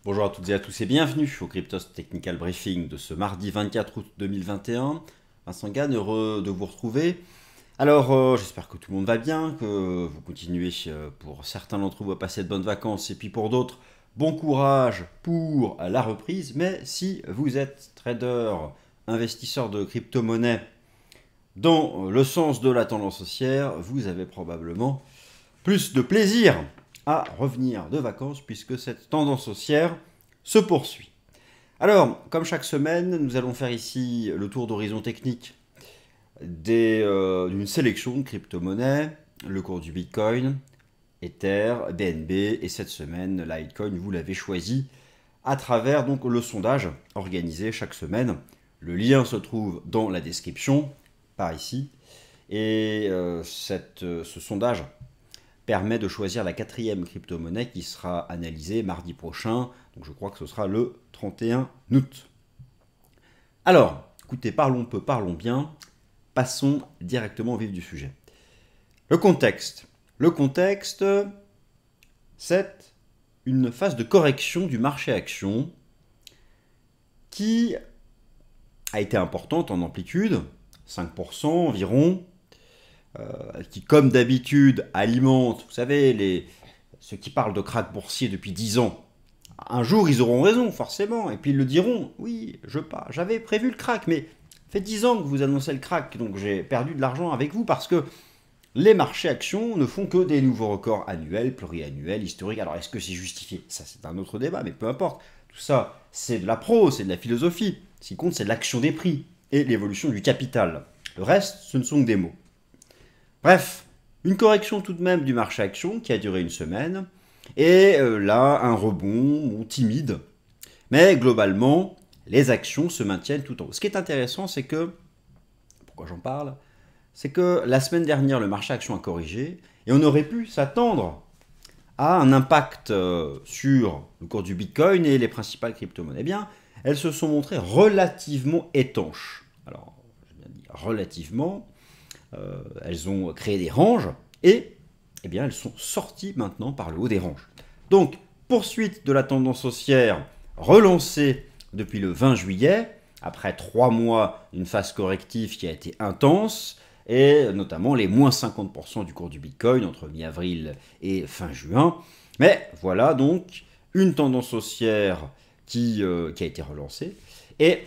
Bonjour à toutes et à tous et bienvenue au Cryptos Technical Briefing de ce mardi 24 août 2021. Vincent Gann, heureux de vous retrouver. Alors, j'espère que tout le monde va bien, que vous continuez pour certains d'entre vous à passer de bonnes vacances et puis pour d'autres, bon courage pour la reprise. Mais si vous êtes trader, investisseur de crypto-monnaie dans le sens de la tendance haussière, vous avez probablement plus de plaisir à revenir de vacances puisque cette tendance haussière se poursuit. Alors, comme chaque semaine, nous allons faire ici le tour d'horizon technique d'une sélection de crypto-monnaies, le cours du Bitcoin, Ether, BNB et cette semaine, Litecoin, vous l'avez choisi à travers donc le sondage organisé chaque semaine. Le lien se trouve dans la description, par ici, et ce sondage permet de choisir la quatrième crypto-monnaie qui sera analysée mardi prochain. Donc je crois que ce sera le 31 août. Alors, écoutez, parlons peu, parlons bien. Passons directement au vif du sujet. Le contexte. Le contexte, c'est une phase de correction du marché action qui a été importante en amplitude, 5% environ, qui, comme d'habitude, alimente, vous savez, ceux qui parlent de krach boursier depuis 10 ans. Un jour, ils auront raison, forcément, et puis ils le diront. Oui, j'avais prévu le krach, mais ça fait 10 ans que vous annoncez le krach, donc j'ai perdu de l'argent avec vous parce que les marchés actions ne font que des nouveaux records annuels, pluriannuels, historiques. Alors, est-ce que c'est justifié? Ça, c'est un autre débat, mais peu importe. Tout ça, c'est de la prose, c'est de la philosophie. Ce qui compte, c'est l'action des prix et l'évolution du capital. Le reste, ce ne sont que des mots. Bref, une correction tout de même du marché action qui a duré une semaine, et là, un rebond timide. Mais globalement, les actions se maintiennent tout en haut. Ce qui est intéressant, c'est que, pourquoi j'en parle, c'est que la semaine dernière, le marché action a corrigé, et on aurait pu s'attendre à un impact sur le cours du Bitcoin et les principales crypto-monnaies. Eh bien, elles se sont montrées relativement étanches. Alors, je viens de dire relativement. Elles ont créé des ranges et eh bien, elles sont sorties maintenant par le haut des ranges. Donc, poursuite de la tendance haussière relancée depuis le 20 juillet, après 3 mois d'une phase corrective qui a été intense, et notamment les moins 50% du cours du Bitcoin entre mi-avril et fin juin. Mais voilà donc une tendance haussière qui a été relancée. Et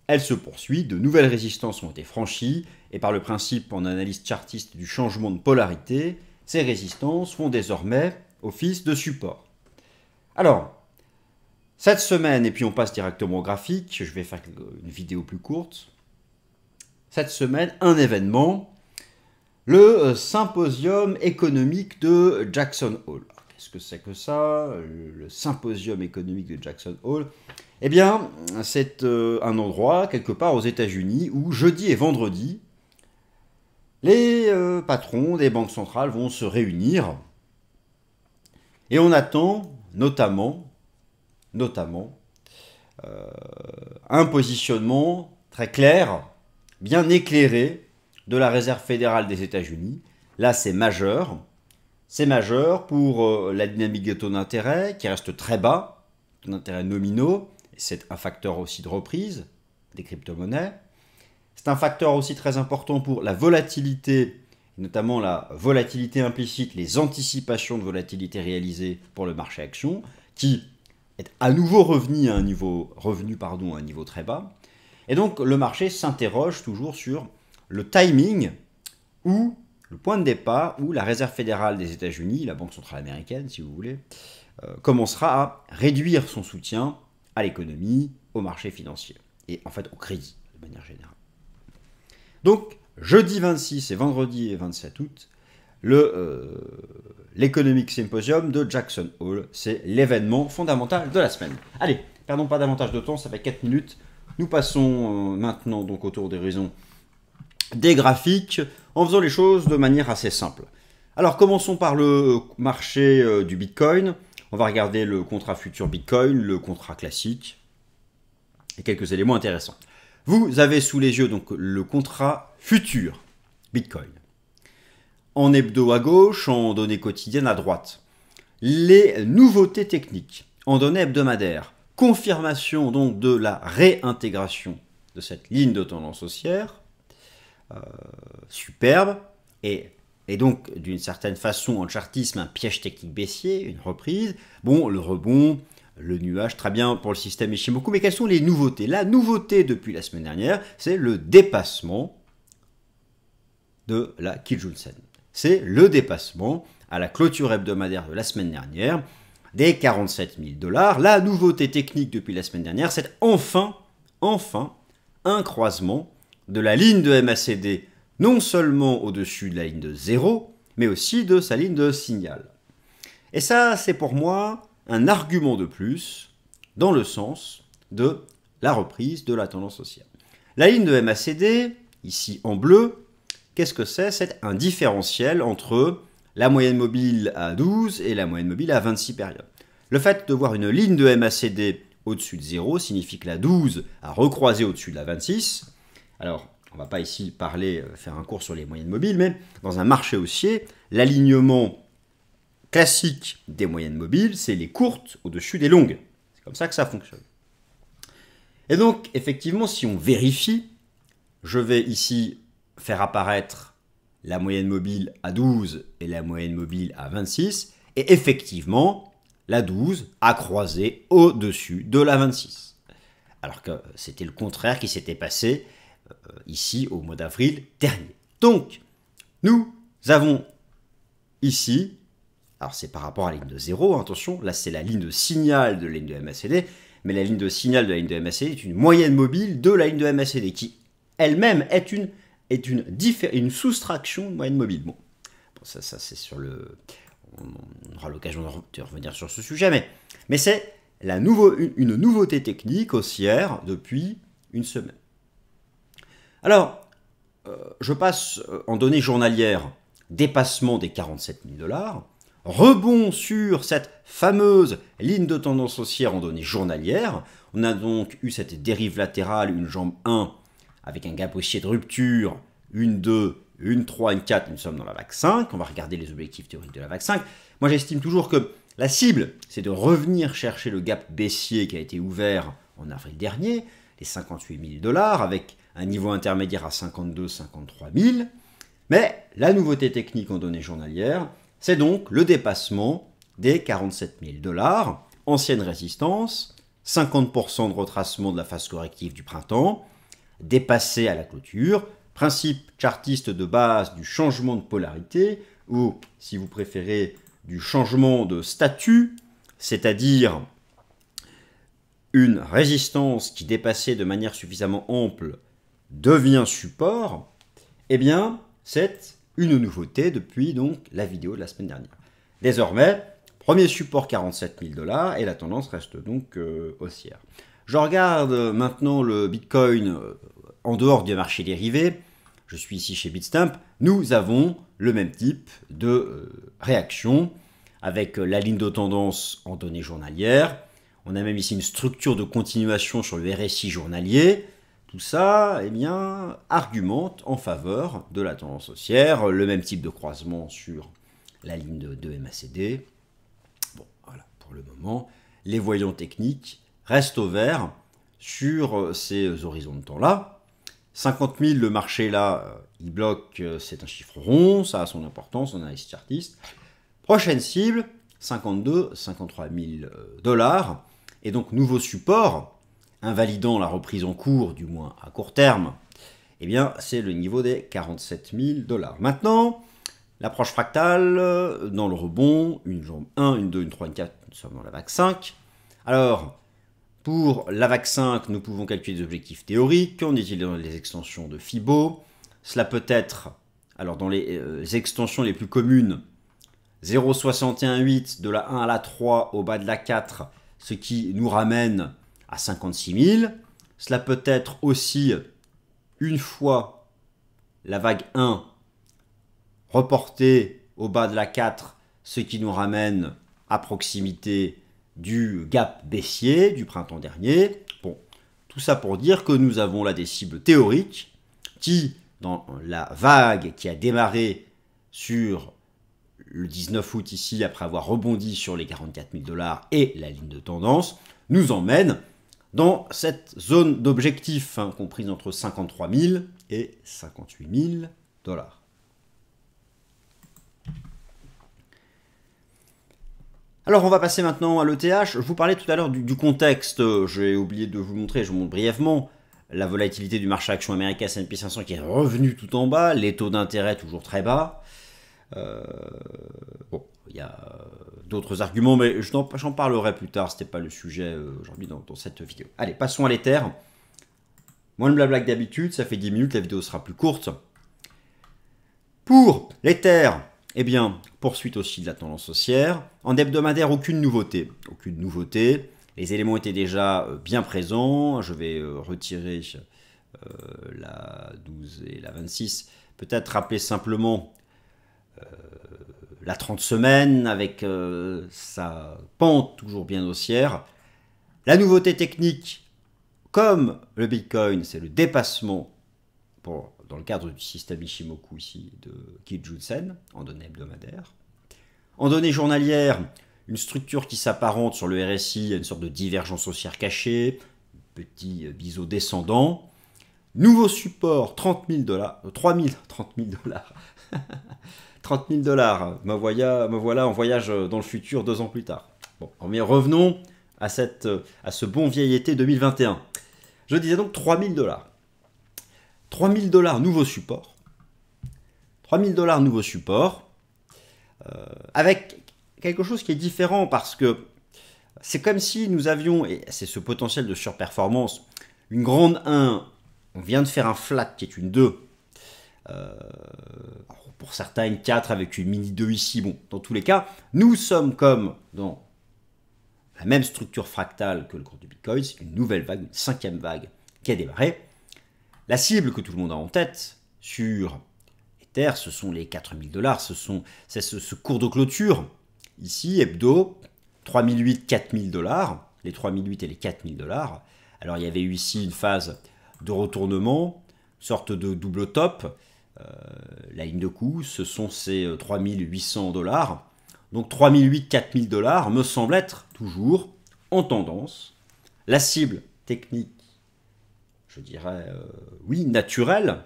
elle se poursuit, de nouvelles résistances ont été franchies, et par le principe en analyse chartiste du changement de polarité, ces résistances font désormais office de support. Alors, cette semaine, et puis on passe directement au graphique, je vais faire une vidéo plus courte. Cette semaine, un événement, le symposium économique de Jackson Hole. Qu'est-ce que c'est que ça, le symposium économique de Jackson Hole? Eh bien, c'est un endroit, quelque part aux États-Unis, où jeudi et vendredi, les patrons des banques centrales vont se réunir. Et on attend notamment un positionnement très clair, bien éclairé, de la Réserve fédérale des États-Unis. Là, c'est majeur. C'est majeur pour la dynamique des taux d'intérêt, qui reste très bas, taux d'intérêt nominaux. C'est un facteur aussi de reprise des crypto-monnaies. C'est un facteur aussi très important pour la volatilité, notamment la volatilité implicite, les anticipations de volatilité réalisées pour le marché action, qui est à nouveau revenu à un niveau très bas. Et donc le marché s'interroge toujours sur le timing ou le point de départ où la Réserve fédérale des États-Unis, la Banque centrale américaine si vous voulez, commencera à réduire son soutien à l'économie, au marché financier et en fait au crédit de manière générale. Donc, jeudi 26 et vendredi 27 août, l'Economic Symposium de Jackson Hole, c'est l'événement fondamental de la semaine. Allez, perdons pas davantage de temps, ça fait 4 minutes. Nous passons maintenant donc autour des raisons des graphiques en faisant les choses de manière assez simple. Alors, commençons par le marché du Bitcoin. On va regarder le contrat futur Bitcoin, le contrat classique et quelques éléments intéressants. Vous avez sous les yeux donc le contrat futur Bitcoin. En hebdo à gauche, en données quotidiennes à droite. Les nouveautés techniques. en données hebdomadaires. Confirmation donc de la réintégration de cette ligne de tendance haussière. Superbe. Et donc, d'une certaine façon, en chartisme, un piège technique baissier, une reprise. Bon, le rebond, le nuage, très bien pour le système Ishimoku. Mais quelles sont les nouveautés? La nouveauté depuis la semaine dernière, c'est le dépassement de la Kijun-sen. C'est le dépassement à la clôture hebdomadaire de la semaine dernière des 47 000 $. La nouveauté technique depuis la semaine dernière, c'est enfin, un croisement de la ligne de MACD, non seulement au-dessus de la ligne de 0, mais aussi de sa ligne de signal. Et ça, c'est pour moi un argument de plus dans le sens de la reprise de la tendance haussière. La ligne de MACD, ici en bleu, qu'est-ce que c'est? C'est un différentiel entre la moyenne mobile à 12 et la moyenne mobile à 26 périodes. Le fait de voir une ligne de MACD au-dessus de 0 signifie que la 12 a recroisé au-dessus de la 26. Alors, on ne va pas ici faire un cours sur les moyennes mobiles, mais dans un marché haussier, l'alignement classique des moyennes mobiles, c'est les courtes au-dessus des longues. C'est comme ça que ça fonctionne. Et donc, effectivement, si on vérifie, je vais ici faire apparaître la moyenne mobile à 12 et la moyenne mobile à 26, et effectivement, la 12 a croisé au-dessus de la 26. Alors que c'était le contraire qui s'était passé ici au mois d'avril dernier. Donc, nous avons ici, alors c'est par rapport à la ligne de 0, attention, là c'est la ligne de signal de la ligne de MACD, mais la ligne de signal de la ligne de MACD est une moyenne mobile de la ligne de MACD qui elle-même est une soustraction de moyenne mobile. Bon ça c'est sur le... On aura l'occasion de revenir sur ce sujet, mais c'est une nouveauté technique haussière depuis une semaine. Alors, je passe en données journalières, dépassement des 47 000 $, rebond sur cette fameuse ligne de tendance haussière en données journalières. On a donc eu cette dérive latérale, une jambe 1, avec un gap haussier de rupture, une 2, une 3, une 4, nous sommes dans la vague 5. On va regarder les objectifs théoriques de la vague 5. Moi, j'estime toujours que la cible, c'est de revenir chercher le gap baissier qui a été ouvert en avril dernier, les 58 000 $, avec un niveau intermédiaire à 52-53 000. Mais la nouveauté technique en données journalières, c'est donc le dépassement des 47 000 $, ancienne résistance, 50% de retracement de la phase corrective du printemps, dépassé à la clôture, principe chartiste de base du changement de polarité, ou, si vous préférez, du changement de statut, c'est-à-dire une résistance qui dépassait de manière suffisamment ample devient support, eh bien, c'est une nouveauté depuis donc la vidéo de la semaine dernière. Désormais, premier support 47 000 $ et la tendance reste donc haussière. Je regarde maintenant le Bitcoin en dehors du marché dérivé. Je suis ici chez Bitstamp. Nous avons le même type de réaction avec la ligne de tendance en données journalières. On a même ici une structure de continuation sur le RSI journalier. Tout ça, eh bien, argumente en faveur de la tendance haussière. Le même type de croisement sur la ligne de MACD. Bon, voilà, pour le moment, les voyants techniques restent au vert sur ces horizons de temps-là. 50 000, le marché là, il bloque, c'est un chiffre rond, ça a son importance, on a les chartistes. Prochaine cible, 52-53 000 $. Et donc, nouveau support, invalidant la reprise en cours, du moins à court terme, eh bien, c'est le niveau des 47 000 $. Maintenant, l'approche fractale, dans le rebond, une jambe 1, une 2, une 3, une 4, nous sommes dans la vague 5. Alors, pour la vague 5, nous pouvons calculer des objectifs théoriques en utilisant les extensions de Fibo. Cela peut être, alors dans les extensions les plus communes, 0,618 de la 1 à la 3 au bas de la 4, ce qui nous ramène à 56 000. Cela peut être aussi une fois la vague 1 reportée au bas de la 4, ce qui nous ramène à proximité du gap baissier du printemps dernier. Bon, tout ça pour dire que nous avons là des cibles théoriques qui, dans la vague qui a démarré sur le 19 août ici, après avoir rebondi sur les 44 000 $ et la ligne de tendance, nous emmène dans cette zone d'objectif, comprise entre 53 000 et 58 000 $. Alors on va passer maintenant à l'ETH. Je vous parlais tout à l'heure du contexte. J'ai oublié de vous montrer, je vous montre brièvement la volatilité du marché action américain S&P 500 qui est revenu tout en bas, les taux d'intérêt toujours très bas. Bon, il y a d'autres arguments, mais j'en parlerai plus tard, ce n'était pas le sujet aujourd'hui dans cette vidéo. Allez, passons à l'Ether. Moins de blabla que d'habitude, ça fait 10 minutes, la vidéo sera plus courte. Pour l'Ether, eh bien, poursuite aussi de la tendance haussière. En hebdomadaire, aucune nouveauté. Aucune nouveauté. Les éléments étaient déjà bien présents. Je vais retirer la 12 et la 26. Peut-être rappeler simplement la 30 semaines avec sa pente toujours bien haussière. La nouveauté technique, comme le Bitcoin, c'est le dépassement dans le cadre du système Ishimoku ici de Kijun-sen en données hebdomadaires. En données journalières, une structure qui s'apparente sur le RSI à une sorte de divergence haussière cachée, petit biseau descendant. Nouveau support, 30 000 $, 30 000 $. 30 000 $, me voilà en voyage dans le futur 2 ans plus tard. Bon, mais revenons à ce bon vieil été 2021. Je disais donc 3 000 $. 3 000 $, nouveau support. 3 000 $ nouveau support. Avec quelque chose qui est différent parce que c'est comme si nous avions, et c'est ce potentiel de surperformance, une grande 1, on vient de faire un flat qui est une 2. Pour certains, une 4 avec une mini 2 ici. Bon, dans tous les cas, nous sommes comme dans la même structure fractale que le cours du Bitcoin. C'est une nouvelle vague, une 5e vague qui a démarré. La cible que tout le monde a en tête sur Ether, ce sont les 4 000 $. C'est ce cours de clôture. Ici, hebdo, 3 008, 4 000 $. Les 3 008 et les 4 000 $. Alors, il y avait eu ici une phase de retournement, sorte de double top. La ligne de coup, ce sont ces 3 800 $. Donc 3 008, 4 000 $ me semble être toujours en tendance. La cible technique, je dirais, oui, naturelle,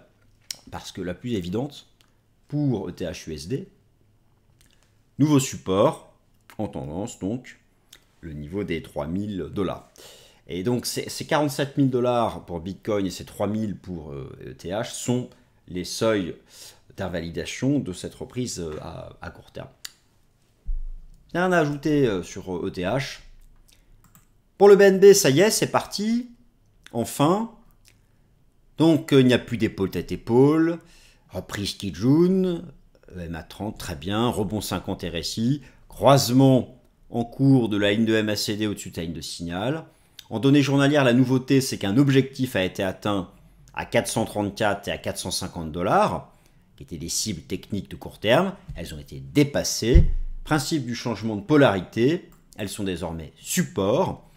parce que la plus évidente pour ETH-USD. Nouveau support, en tendance, donc, le niveau des 3 000 $. Et donc, ces 47 000 $ pour Bitcoin et ces 3 000 pour ETH sont les seuils d'invalidation de cette reprise à court terme. Rien à ajouter sur ETH. Pour le BNB, ça y est, c'est parti. Enfin. Donc, il n'y a plus d'épaule tête-épaule. Reprise Kijun. MA30, très bien. Rebond 50 RSI. Croisement en cours de la ligne de MACD au-dessus de la ligne de signal. En données journalières, la nouveauté, c'est qu'un objectif a été atteint à 434 et à 450 $, qui étaient des cibles techniques de court terme. Elles ont été dépassées. Principe du changement de polarité, elles sont désormais supports.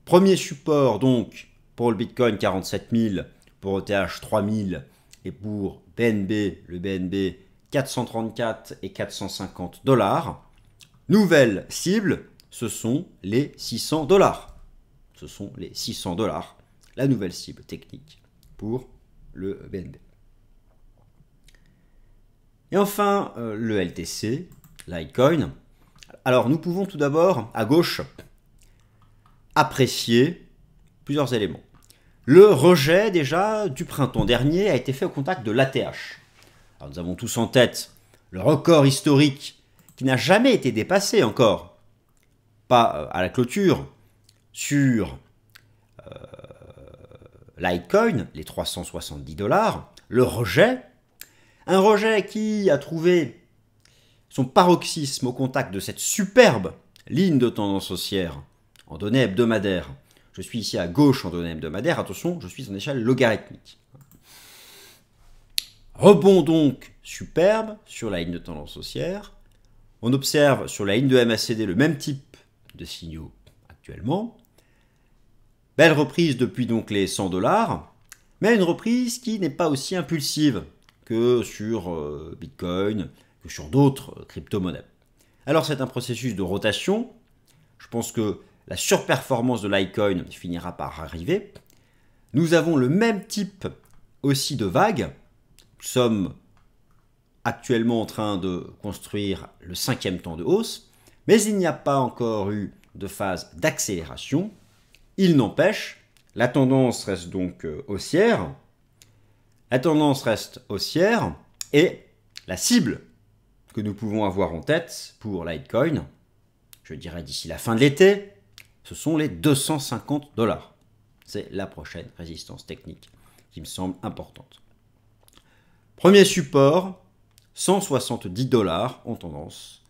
Premier support donc pour le Bitcoin 47 000, pour ETH 3 000 et pour BNB, le BNB 434 et 450 $. Nouvelle cible, ce sont les 600 $. Ce sont les 600 $, la nouvelle cible technique pour le BNB. Et enfin, le LTC, Litecoin. Alors, nous pouvons tout d'abord, à gauche, apprécier plusieurs éléments. Le rejet, déjà, du printemps dernier a été fait au contact de l'ATH. Alors, nous avons tous en tête le record historique qui n'a jamais été dépassé encore, pas à la clôture, sur Litecoin, les 370 $, le rejet, un rejet qui a trouvé son paroxysme au contact de cette superbe ligne de tendance haussière en données hebdomadaires. Je suis ici à gauche en données hebdomadaires, attention, je suis en échelle logarithmique. Rebond donc superbe sur la ligne de tendance haussière. On observe sur la ligne de MACD le même type de signaux actuellement. Belle reprise depuis donc les 100 $, mais une reprise qui n'est pas aussi impulsive que sur Bitcoin, que sur d'autres crypto-monnaies. Alors c'est un processus de rotation. Je pense que la surperformance de Litecoin finira par arriver. Nous avons le même type aussi de vague. Nous sommes actuellement en train de construire le 5e temps de hausse, mais il n'y a pas encore eu de phase d'accélération. Il n'empêche, la tendance reste donc haussière. La tendance reste haussière et la cible que nous pouvons avoir en tête pour Litecoin, je dirais d'ici la fin de l'été, ce sont les 250 $. C'est la prochaine résistance technique qui me semble importante. Premier support, 170 $ en tendance,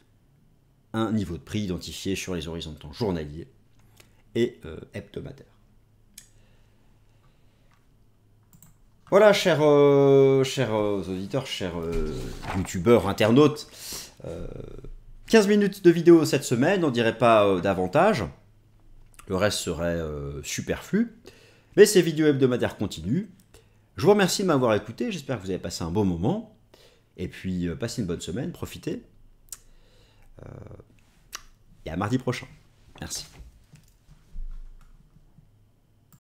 un niveau de prix identifié sur les horizons de temps journaliers et hebdomadaires. Voilà, chers auditeurs, chers youtubeurs, internautes, 15 minutes de vidéo cette semaine, on dirait pas davantage. Le reste serait superflu. Mais ces vidéos hebdomadaires continuent. Je vous remercie de m'avoir écouté. J'espère que vous avez passé un bon moment. Et puis, passez une bonne semaine. Profitez. Et à mardi prochain. Merci.